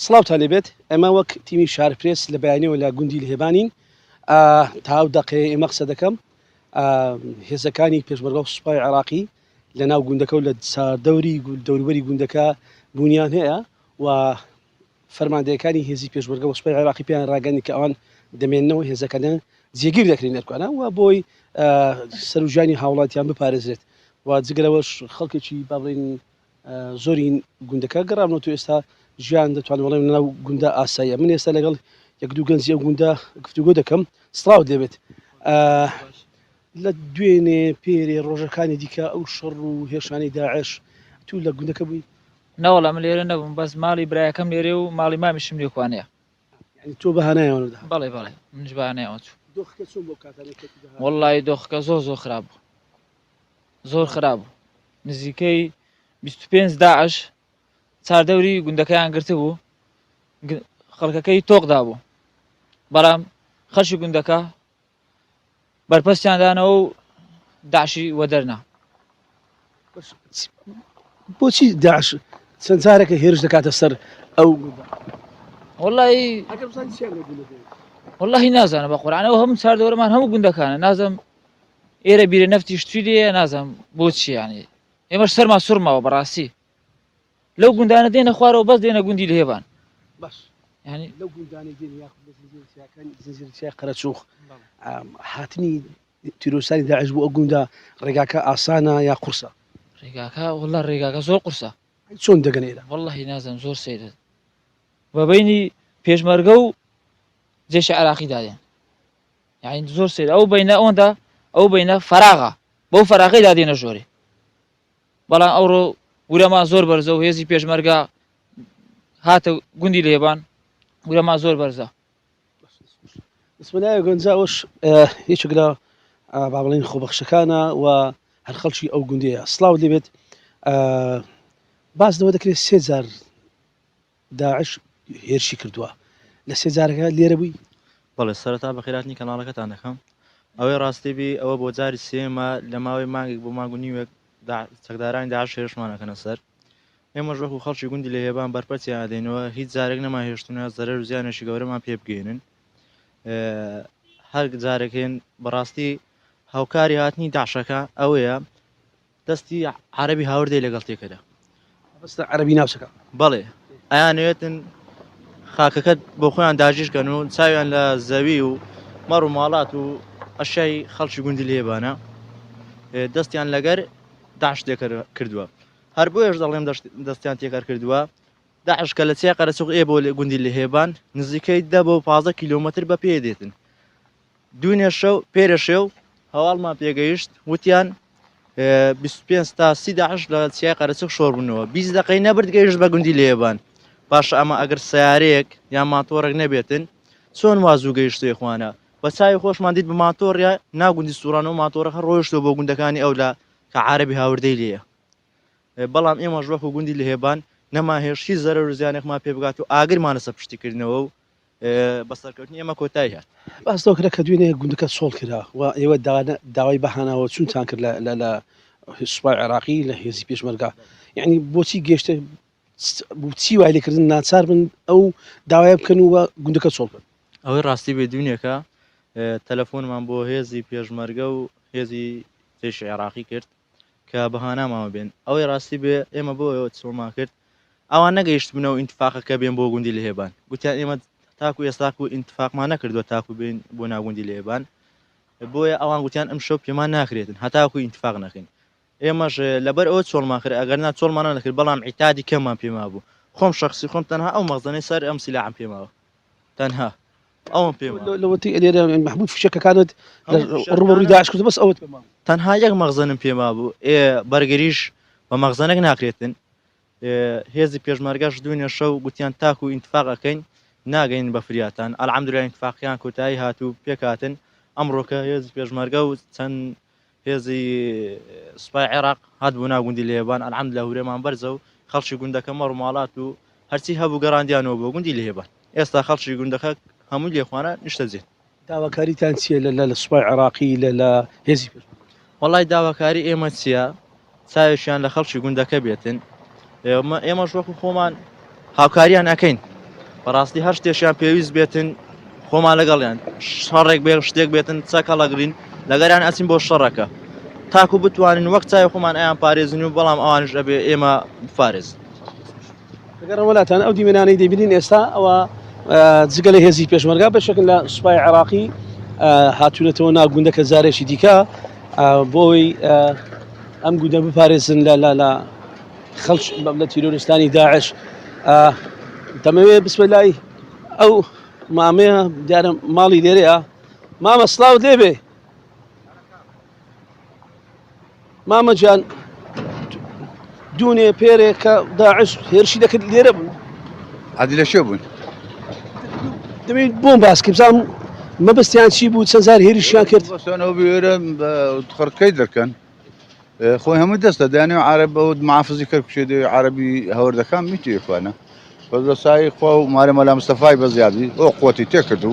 سڵاوتان لێبێت ئەمە وەک تیمی شارپرێس لە بەیانەوە لە گوندی لهێبانین تا دقێ ئێمە قسە دەکەم هێزەکانی پێشمەرگە و سوپای عێراقی لە ناو گوندەکە و لە دەوروبەری گوندەکە بوونیان هەیە و فەرماندەیەکانی هێزی پێشمەرگە و سوپای عێراقی پێیان ڕاگەنی کە ئەوان دەمێننەوە هێزەکەنە جێگیر دەکرێن نەرکوانە و بۆی سەرژانی هاوڵاتیان بپارێزرێت و جگەرەوەش خەڵکێکی با بڵێن زۆری گوندەکە گەڕامەوە تو ئێستا ژیان دەتوانێت وڵێم لەناو گوندە ئاساییە من ئێستا لەگەڵ یەک دوو گەنجی ئەو گوندە گفتوگۆ دەکەم سڵاو دەبێت لە دوێنێ پێرێ ڕۆژەکانی دیکە ئەو شەڕ و هێشانی داعش تو لە گوندەکە بووی نەوەڵام لێرە نەبووم بەس ماڵی برایەکەم لێرێ و ماڵی مامیشم لێکوانەیە تۆ بەهانایەوەدا بەڵێ بەڵێ منش بەهانایەوە چوو دۆخەکە چۆن بۆ کاتانێک وەڵڵی دۆخەکە زۆر خراپ بوو زۆر خراپ بوو نزیکەی 25 داعش چاردەوری گوندەکەیان گرتە بوو خەڵکەکەی تۆقدا بوو بەڵام خەشی گوندەکە بەرپەستیاندانەوە و داعشی وەدەرنا بۆچی داعش چەند جارێکە هێرش دەکاتە سەر ئەو وەڵڵاهی نازانە بە قورئانەوە هەموو چاردەوەرەمان هەموو گوندەکانە نازانم ئێرە بیرە نەفتی شتوی لێیە نازانم بۆچی یانی ئێمەش سەرمان سوورماوە بەڕاستی لەو گوندانە دێنە خوارەوە بەس دێنە گوندی لهێبان باش ینی لەو گوندانەی دێن زنجیرچیای قەرەچووخ هاتنی تیرۆسانی داعش بۆ ئەو گوندە ڕێگاکە ئاسانە یا قورسە ڕێگاکە وەڵڵا ڕێگاکە زۆر قورسە چۆن دەگەنێرە وەڵڵاهی نازانم زۆر سەیرە بەبینی پێشمەرگە و جێشی عێراقی دادێن یعنی زۆر سەیرە ئەو بینە ئەوەندا ئەو بینە فەراغە بەو فەراغی دادێنە ژۆرێ بەڵام ئەوڕۆ گورەما زۆر بەرزە و هێزی پێشمەرگە هاتە گوندی لهێبان گورەما زۆر بەرزە بسملای گەنجاوەش هیچێک لە با بڵێن خۆبەخشەکانە و هەر خەڵکی ئەو گوندەیە سڵاو دەبێت باس دەوە دەکرێت 3 جار داعش هێرشی کردووە لە 3 جارەکە لێرە بووی بەڵێ سەرەتا بە خێراتنی کەناڵەکەتان دەکەم ئەوەی ڕاستی بی ئەوە بۆ جاری سێمە لە ماوەی مانگێک بۆ مانگ و نیوێک چەکدارانی داعش هێرشمانەکەنە سەر ئێمەش وەکو خەڵکی گوندی لهێبان بەرپەرچیان دێنەوە هیچ جارێک نەما هێشتونە زەرەر و زیانێکی گەورەمان پێ بگەێنن هەر جارێکێن بەڕاستی هاوکاری هاتنی داعشەکە ئەوەیە دەستی عەرەبی هاوردەی لەگەڵ تێکەدا بەستە عەرەبی ناوچەکە بەڵێ ئەیانەوێتن خاکەکەت بۆ خۆیان داژیشکەن و چاویان لە زەوی و مەڕ و ماڵات و ئەشای خەڵکی گوندی لهێبانە دەستیان لەگەر داعش تێکەر کردووە هەر بۆیەش دەڵێم دەستیان تێکەر کردووە داعش کە لە چیا قەرەچوق بۆ گوندی لهێبان نزیکەی 10 بۆ 15 کیلۆمەتر بە پێ دێتن دوێنێ شەو پێرە شێو هەواڵمان پێگەیشت وتیان 25 تا 30 داعش لە چیای قەرەچوق شۆڕ بوونەوە 20 دقەی نەبرد گەیشت بە گوندی لهێبان باش ئەمە ئەگەر سیارەیەک یان ماتۆڕێک نەبێتن چۆن وازوو گەیشتوی خوانە بە چاوی خۆشمان دیت بە ماتۆڕیا ناگوندی سوورانەوە ماتۆڕەکە ڕۆیشتەوە بۆ گوندەکانی ئەو لە کە عەرەبی هاوردەی لێیە بەڵام ئێمەش وەکو گوندی لهێبان نەماهێشتی زەرەر و زیانێکمان پێ بگات و ئاگرمانە سەر پشتیکردنەوە و بەسەرکەوتنی ئێمە کۆتایی هات باستەوە کرا کە دوێنێ گوندەکە سۆڵ کرا و ئێوە داوای بەهاناوە چونتان کرد لە سوپای عێراقی لە هێزی پێشمەرگە یعنی بۆچی گەشتە چی وای لێکردن ناچار بن ئەو داوای بکەن و گوندەکە سۆڵ بن ئەوەی ڕاستی بێ دوونێکە تەلەفۆنمان بۆ هێزی پێشمەرگە و هێزی جێشی عێراقی کرد کە بەهاناماوە بێن ئەوەی ڕاستی بێ ئێمە بۆ ئەوە چۆڵمان کرد ئەوان نەگەیشت بنەوە ئینتفاقەکە بێن بۆ گوندی لهێبان گوتیان ئێمە تاکو ئێستاک و ئینتفاقمان نەکردووە تاکو بین بۆ ناگوندی لهێبان بۆیە ئەوان گوتیان ئەم شەو پێمان ناکرێتن هەتاکو ئینتفاق نەکەین ئێمەش لەبەر ئەوە چۆڵمان کرد ئەگەر نا چۆڵمانە نەکرد بەڵام عیتادی کەممان پێما بوو خۆم شخصی خۆم تەنها ئەو مەغزەنەی سەر ئەم سیلاعم پێماوە تەنها ئەوم پێ لەوەتی لێرە محبوب فشەکەکانت ڕوبەڕووی داعش کرد بەس ئەوت تەنها یەک مەغزەنم پێما بوو بەرگریش بە مەغزەنێک ناکرێتن هێزی پێشمەرگەش دوێنێ شەو گوتیان تاکو ئینتفاقەکەین ناگەین بە فریاتان ئەلحەمدولیلا ئینتفاقیان کۆتایی هاتوو پێکاتن ئەمڕۆکە هێزی پێشمەرگە و چەند هێزی سوپای عێراق هات بوو ناگوندی لهێبان ئەلحەمدولیلا هورێمان بەرزە و خەڵکی گوندەکە مەڕ و ماڵات و هەرچی هەبوو گەڕاندیانەوە بۆ گوندی لهێبان ئێستا خەڵکی گوندەکە هەموو لێخوانە نیشتەجێت داواکاریتان چییە لە سوپای عێراقی لە هێزی وەڵای داواکاری ئێمە چییە چاوێکیان لە خەڵکی گوندەکە بێتن ئێمەش وەکو خۆمان هاوکاریان ئەەکەین بەڕاستی هەر شتێکیان پێویست بێتن خۆمان لەگەڵیان شەڕێک بێ شتێک بێتن چەکە لەگرین لەگەریان ئەچین بۆ شەڕەکە تاکو بتوانین وەک چای خۆمان ئەیان پارێزین و بەڵام ئەوانش ئەبێ ئێمە بپارێز لەگەڕ وڵاتان ئەو دیمەنانەی دەبینین ئێستا ئەوە جگە لە هێزی پێشمەرگا بەشێکن لە سوپای عێراقی هاتوونەتەوە ناو گوندەکە زارێکی دیکە بۆی ئەم گوندە بپارێزن لە خەڵک لە تیرۆریستانی داعش دەمەوێت بسمە لای ئەو مامەیە دیارە ماڵی لێرەیە مامە سڵاو دێبێ مامە جان دوونێ پێرێک کە داعش هێرشی دەکرد لێرە بوو عادی لە شێ بوون دەمەوێت بۆم باسکە بزانم مەبەستیان چی بوو چەند زار هێرشیان کرد بەسانەوە بێرە خڕکەی دەکەن خۆی هەموو دەستە دەیانێ عرب ئەو معافزی کرد کوشێ دەوێ عربی هەوردەکان میتوێخوانە بە سای خوا و مارە مەلا مستەفای بەزیادی ئەو قوتی تێکرد و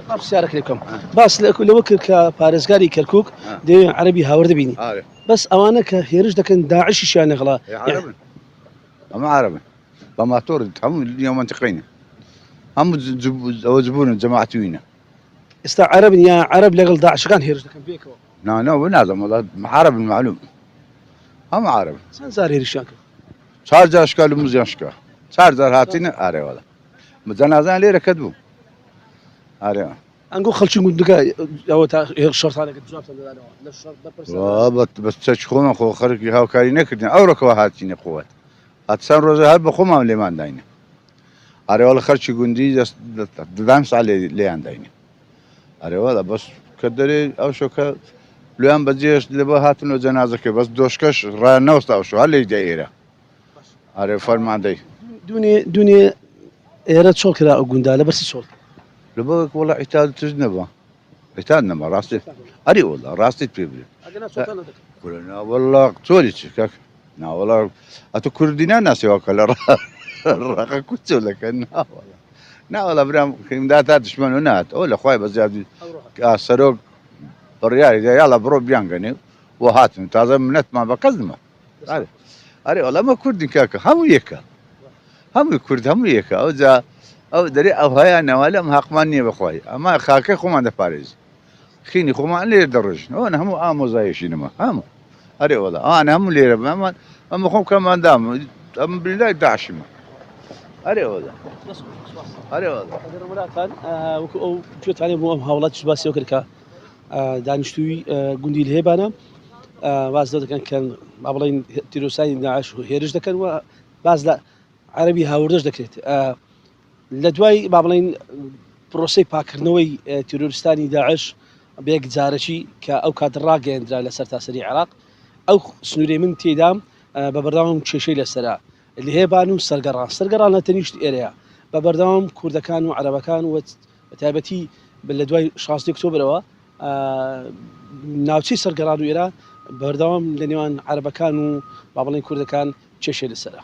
پرسیارەکە لێکم باس لەوە کرد کە پارێزگاری کەرکووک دەوێت عربی هاوردە بینی بەس ئەوانە کە هێرش دەکەن داعشیشیان نەغڵا ئەمە عربن بە ماتۆر هەموو منتیقینە هەموو ئەوە جبوون جەماعتوینە ئێستا عربن یا عرب لەگەڵ داعشەکان هێرش دەکەن بێکەوە نانەوە نازم عرب معلوم هەموو عرب چەند زار هێرشیان کرد 4 جار شکال و موزیان شکا 4 جار هاتینە ئارێوەڵە جەنازان لێرە کەت بوو ئارێوە ئەنگۆ خەڵکی گوندەکە ئەوە تا شەرتانەکە بەس چەچ خۆمان خۆ خەرکی هاوکاری نەکردین ئەو ڕۆکەوە هاتینە قووەت هاتسان ڕۆژە هەر بە خۆمان لێمان داینە ئارێوەڵە خەرکی گوندی ددام سا لێیان داینە ئارێوەڵە بەس کە دەرێ ئەو شۆکە لێیان بەجێش لەبە هاتنەوە جەنازەکە بەس دۆشکەش ڕایان نەوەستا ئەو شو هەر لێی دەئێرە ئارێ فەرماندەی دوێ ئێرە چۆڵ کرا ئەو گوندا لە بەرسی چۆڵ لەبە وڵا ئیتاد توش نەبە ئیتاد نەما ڕاستی ئەری وڵا ڕاستیت پێ بێ ناوەڵا چۆری چ کەک ناوەڵا ئەتە کوردینە ناسیواکە لە ڕقە کوچۆلەکە ناوەڵا ناوەڵا برام خیمدا تا دشمن و نات ئەو لە خوای بەزیادی سەرۆک بڕیاری یاڵە بڕۆ بیانگەنێ و هاتن تازە منەتمان بە قەزمە ئەرێ وەڵا ئەمە کوردین کاکە هەموو یەکە هەمووی کورد هەموو یەکە ئەو جا ئەو دەرێ ئەو هەیە نەوە لەم حەقمان نییە بخوای ئەمە خاکەی خۆمان دەپارێزی خینی خۆمان لێر دەڕژن ئەوە هەموو ئامۆزایشینەمە هەموو ئەرێ وەڵا ئەوان هەموو لێرە بەمان ئەمە خۆم کەماندام ئەم بریلای داعشمە ئەرێ وەڵا ئەرێ وەڵا وڵاتان وەکو ئەو پێتوانێت بۆ ئەم هاوڵات باسیەوە کرد کە دانیشتووی گوندی هێبانە باز دەکەن کە با بڵێن تیرۆسانی داعش هێرش دەکەن و باز لە عربی هاوردەش دەکرێت لە دوای با بڵێن پرۆسی پاکردنەوەی تیرۆریستانی داعش بەیەک جارەکی کە ئەو کات ڕاگەیەندرا لە سەر تاسەری عێراق ئەو سنوورێ من تێدام بە بەردەوام کێشەی لەسەرا لە هێبان و سەرگەڕان لە تەنیشت ئێرەیە بە بەردەوام کوردەکان و عەرەبەکان و بەتایبەتی لە دوای 16 ئۆکتۆبرەوە ناوچەی سەرگەڕان و ئێرە بەردەوام لە نێوان عەرەبەکان و با بڵێن کوردەکان کێشەی لەسەرە